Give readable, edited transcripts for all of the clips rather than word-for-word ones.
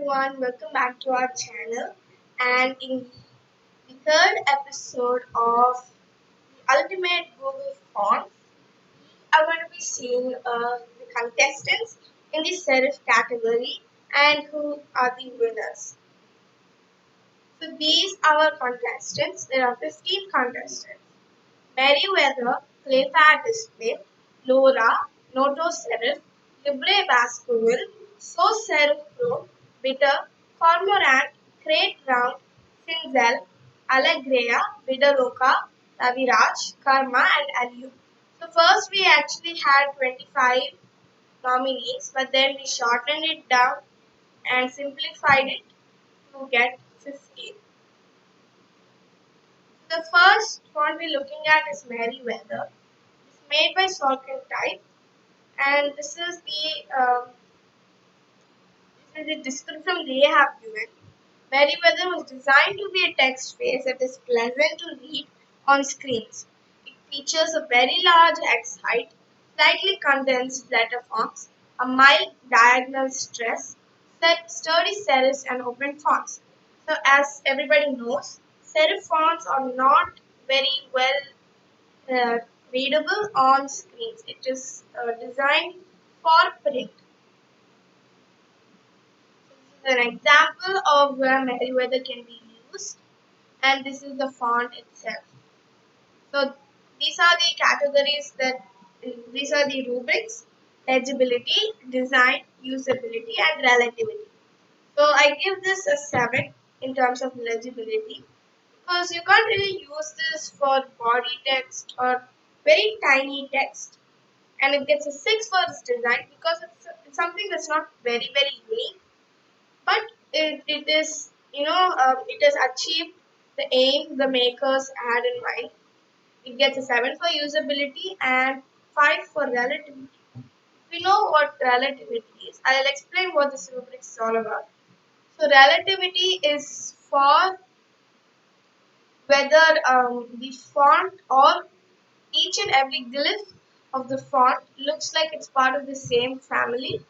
everyone, welcome back to our channel. And in the third episode of the Ultimate Google Fonts, we are going to be seeing the contestants in the Serif category and who are the winners. So these are our contestants. There are 15 contestants. Merriweather, Playfair Display, Lora, Noto Serif, Libre Baskerville, Serif Pro, Bitter, Cormorant, Crete Round, Cinzel, Alegreya, Vidaloka, Taviraj, Karma and Aleo. So first we actually had 25 nominees, but then we shortened it down and simplified it to get 15. The first font we're looking at is Merriweather. It's made by Sorkin Type, and this is the description they have given. Merriweather was designed to be a text face that is pleasant to read on screens. It features a very large X height, slightly condensed letter fonts, a mild diagonal stress, sturdy serifs, and open fonts. So, as everybody knows, serif fonts are not very well readable on screens. It is designed for print. This is an example of where Merriweather can be used, and this is the font itself. So these are the categories these are the rubrics: legibility, design, usability, and relativity. So I give this a 7 in terms of legibility because you can't really use this for body text or very tiny text, and it gets a 6 for its design because it's something that's not very unique, but it is it has achieved the aim the makers had in mind. It gets a 7 for usability and 5 for relativity. We know what relativity is. I'll explain what this rubric is all about. So relativity is for whether the font or each and every glyph of the font looks like it's part of the same family,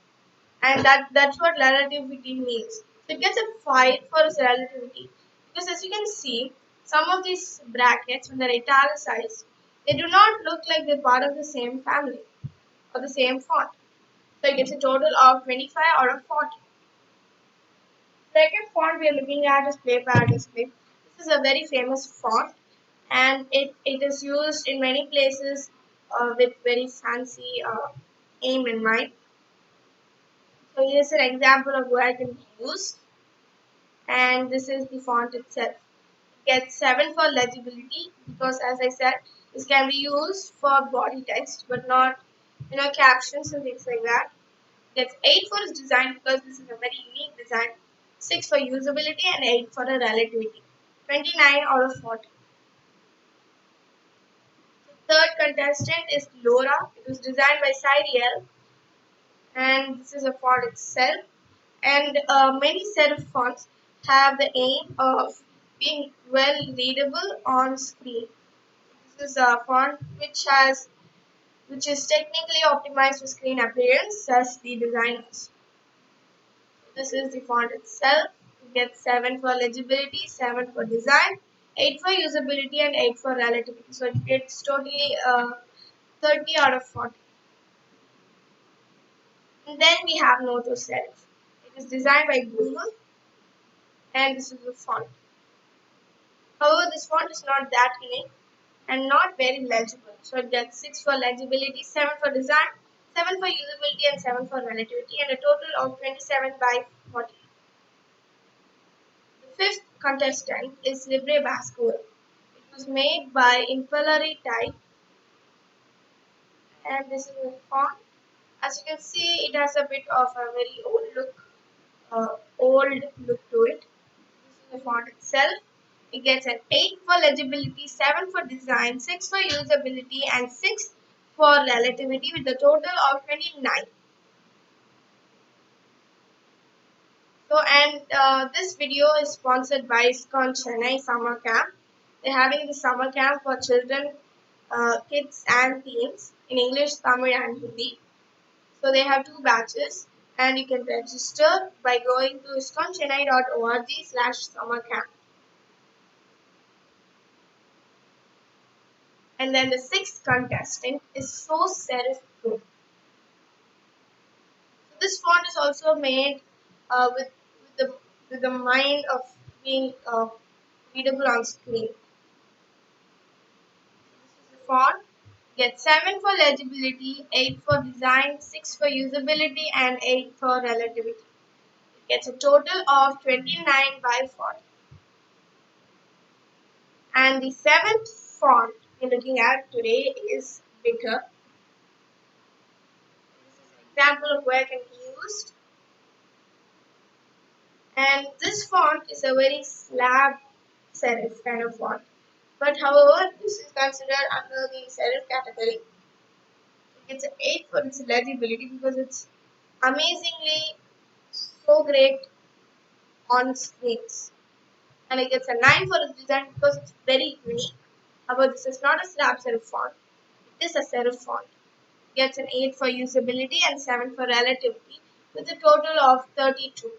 and that's what relativity means. So it gets a 5 for its relativity because, as you can see, some of these brackets, when they're italicized, they do not look like they're part of the same family or the same font. So it gets a total of 25 out of 40. Second font we are looking at is Playfair Display. This is a very famous font, and it is used in many places with very fancy aim in mind. So here's an example of where it can be used, and this is the font itself. It gets 7 for legibility because, as I said, this can be used for body text but not captions and things like that. It gets 8 for its design because this is a very unique design, 6 for usability and 8 for the relativity. 29 out of 40. The third contestant is Lora. It was designed by Cyriel, and this is a font itself. And many serif fonts have the aim of being well readable on screen. This is a font which is technically optimized for screen appearance as the designers. This is the font itself. It gets 7 for legibility, 7 for design, 8 for usability, and 8 for relativity. So it gets totally 30 out of 40. And then we have Noto Serif. It is designed by Google, and this is the font. However, this font is not that unique and not very legible. So it gets 6 for legibility, 7 for design, 7 for usability, and 7 for relativity, and a total of 27 by 40. The fifth contestant is Libre Baskerville. It was made by Impellery Type, and this is the font. As you can see, it has a bit of a very old look to it. This is the font itself. It gets an 8 for legibility, 7 for design, 6 for usability, and 6 for relativity with a total of 29. So, and this video is sponsored by ISKCON Chennai Summer Camp. They're having the summer camp for children, kids, and teens in English, Tamil, and Hindi. So they have 2 batches, And you can register by going to iskonchennai.org/summercamp. And then the sixth contestant is Serif Pro. So this font is also made with the mind of being readable on screen. This is the font. Get 7 for legibility, 8 for design, 6 for usability, and 8 for relativity. It gets a total of 29 by font. And the seventh font we're looking at today is bigger. This is an example of where it can be used. And this font is a very slab serif kind of font. But however, this is considered under the serif category. It's an 8 for its legibility because it's amazingly so great on screens. And it gets a 9 for its design because it's very unique. However, this is not a slab serif font. It is a serif font. It gets an 8 for usability and 7 for relativity with a total of 32.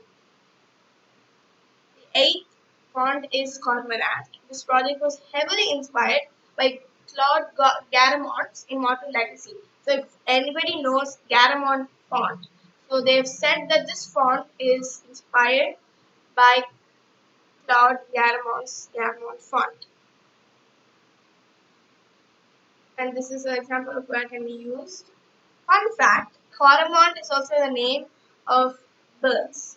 The eighth font is Cormorant. This project was heavily inspired by Claude Garamont's Immortal Legacy. So if anybody knows Garamond font, so they've said that this font is inspired by Claude Garamont's Garamond font. And this is an example of where it can be used. Fun fact, Cormorant is also the name of birds.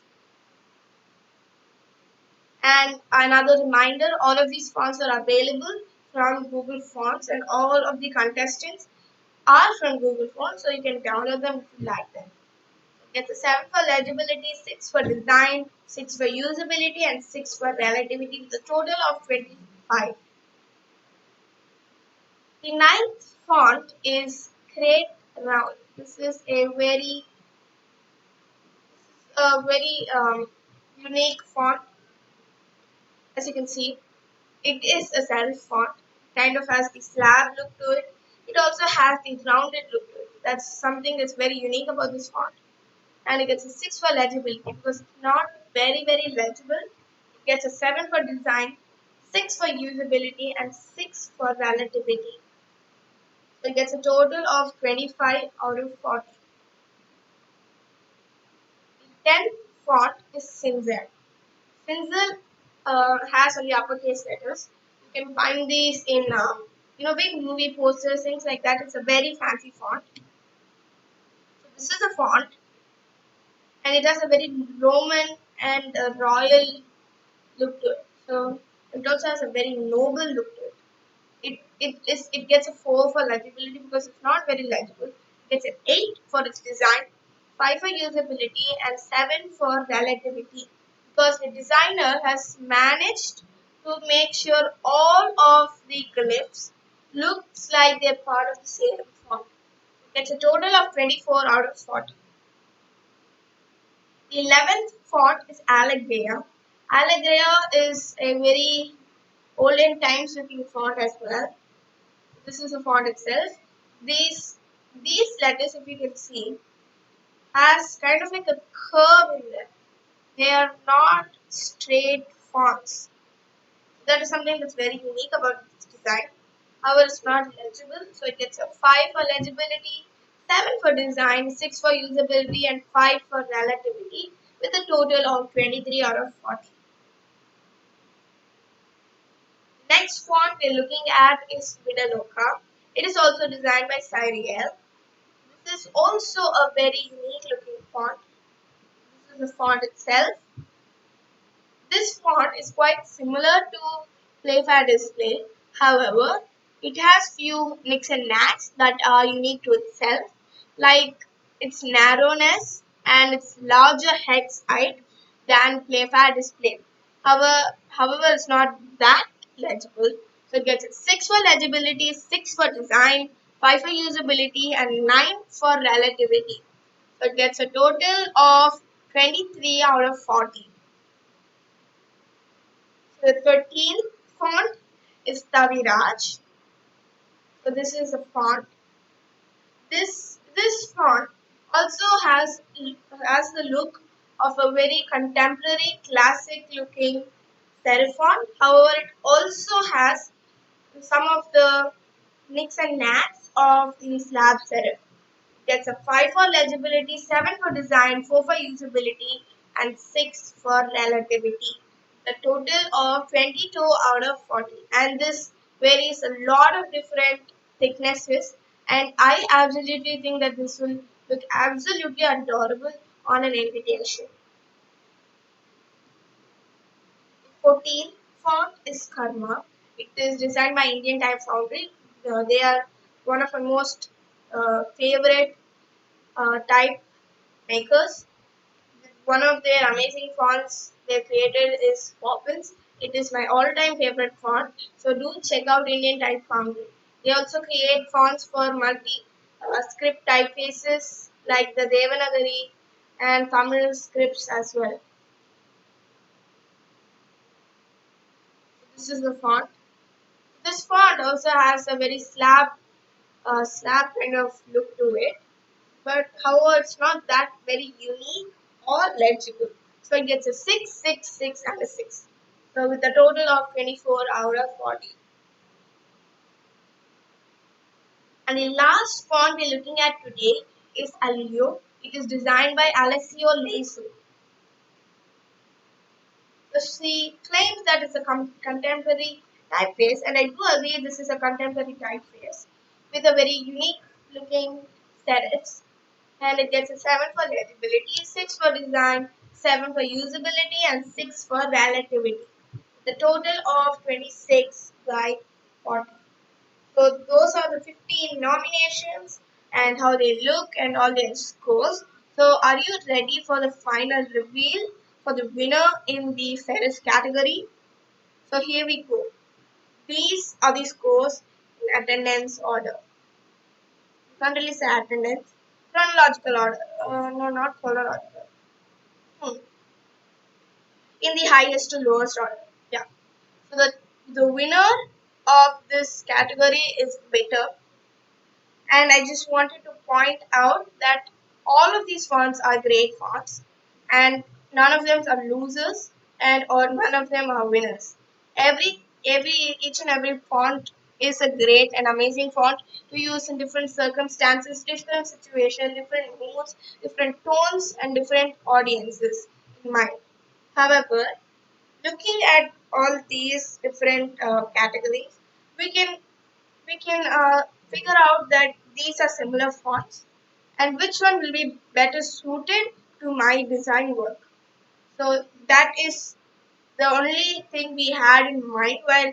And another reminder, all of these fonts are available from Google Fonts and all of the contestants are from Google Fonts, so you can download them if you like them. Get a 7 for legibility, 6 for design, 6 for usability, and 6 for relativity with a total of 25. The ninth font is Crete Round. This is a very unique font. As you can see, it is a serif font. Kind of has the slab look to it. It also has the rounded look to it. That's something that's very unique about this font. And it gets a 6 for legibility because it's not very legible. It gets a 7 for design, 6 for usability, and 6 for relativity. So it gets a total of 25 out of 40. The 10th font is Cinzel. Cinzel has only uppercase letters. You can find these in big movie posters, things like that. It's a very fancy font. So this is a font, and it has a very Roman and royal look to it. So it also has a very noble look to it. It gets a 4 for legibility because it's not very legible. It gets an 8 for its design, 5 for usability, and 7 for relativity because the designer has managed to make sure all of the glyphs looks like they're part of the same font. It gets a total of 24 out of 40. The 11th font is Alegreya. Alegreya is a very olden times looking font as well. This is the font itself. These letters, if you can see, has kind of like a curve in them. They are not straight fonts. That is something that's very unique about this design. However, it's not legible, so it gets a 5 for legibility, 7 for design, 6 for usability, and 5 for relativity, with a total of 23 out of 40. Next font we're looking at is Vidaloka. It is also designed by Serif. This is also a very unique looking font. This is the font itself. This font is quite similar to Playfair Display. However, it has few nicks and knacks that are unique to itself, like its narrowness and its larger hex height than Playfair Display. However, it's not that legible. So it gets a 6 for legibility, 6 for design, 5 for usability, and 9 for relativity. So it gets a total of 23 out of 40. So the 13th font is Taviraj. So this is a font. This font Also has the look of a very contemporary, classic looking serif font. However, it also has some of the nicks and knacks of the slab serif. Gets a 5 for legibility, 7 for design, 4 for usability, and 6 for relativity. The total of 22 out of 40. And this varies a lot of different thicknesses. And I absolutely think that this will look absolutely adorable on an invitation. 14 font is Karma. It is designed by Indian Type Foundry. They are one of the most favorite type makers. One of their amazing fonts they created is Poppins. It is my all-time favorite font. So do check out Indian Type Foundry. They also create fonts for multi script typefaces like the Devanagari and Tamil scripts as well. This is the font. This font also has a very slab kind of look to it, but however, it's not that very unique or legible. So it gets a 6, 6, 6, and a 6. So with a total of 24 out of 40. And the last font we're looking at today is Aleo. It is designed by Alessio Lesu. So she claims that it's a contemporary typeface, and I do agree this is a contemporary typeface with a very unique looking serifs. And it gets a 7 for legibility, 6 for design, 7 for usability, and 6 for relativity. The total of 26 by 40. So those are the 15 nominations and how they look and all their scores. So are you ready for the final reveal for the winner in the Ferris category? So here we go. These are the scores in attendance order. You can't really say attendance. Chronological order. No, not chronological. Hmm. In the highest to lowest order. Yeah. So the winner of this category is Bitter. And I just wanted to point out that all of these fonts are great fonts, and none of them are losers, and or none of them are winners. Each and every font is a great and amazing font to use in different circumstances, different situations, different moods, different tones, and different audiences in mind. However, looking at all these different categories, we can we can figure out that these are similar fonts and which one will be better suited to my design work. So that is the only thing we had in mind while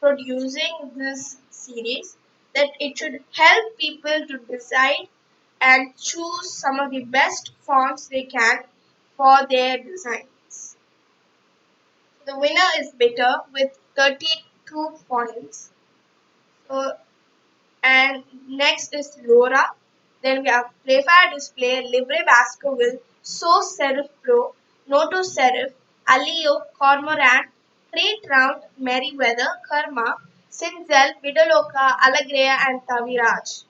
producing this series, that it should help people to decide and choose some of the best fonts they can for their designs. The winner is Bitter with 32 points. So and next is Lora. Then we have Playfair Display, Libre Baskerville, Serif Pro, Noto Serif, Aleo, Cormorant, Crete Round, Merriweather, Karma, Cinzel, Vidaloka, Alegreya, and Taviraj.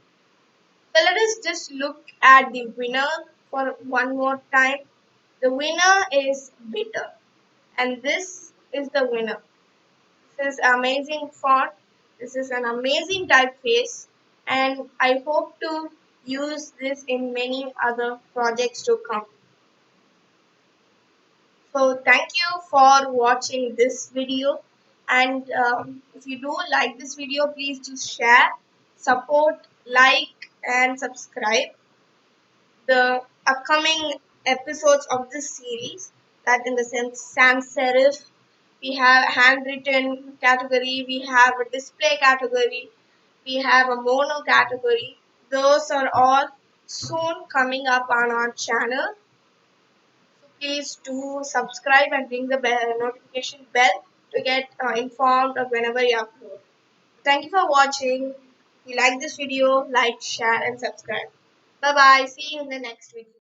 So let us just look at the winner for one more time. The winner is Bitter, and this is the winner. This is amazing font. This is an amazing typeface, and I hope to use this in many other projects to come. So thank you for watching this video, and if you do like this video, please do share, support, like, and subscribe. The upcoming episodes of this series, that in the sense sans serif, we have handwritten category, we have a display category, we have a mono category. Those are all soon coming up on our channel. So please do subscribe and ring the notification bell to get informed of whenever you upload. Thank you for watching. If you like this video, like, share, and subscribe. Bye bye. See you in the next video.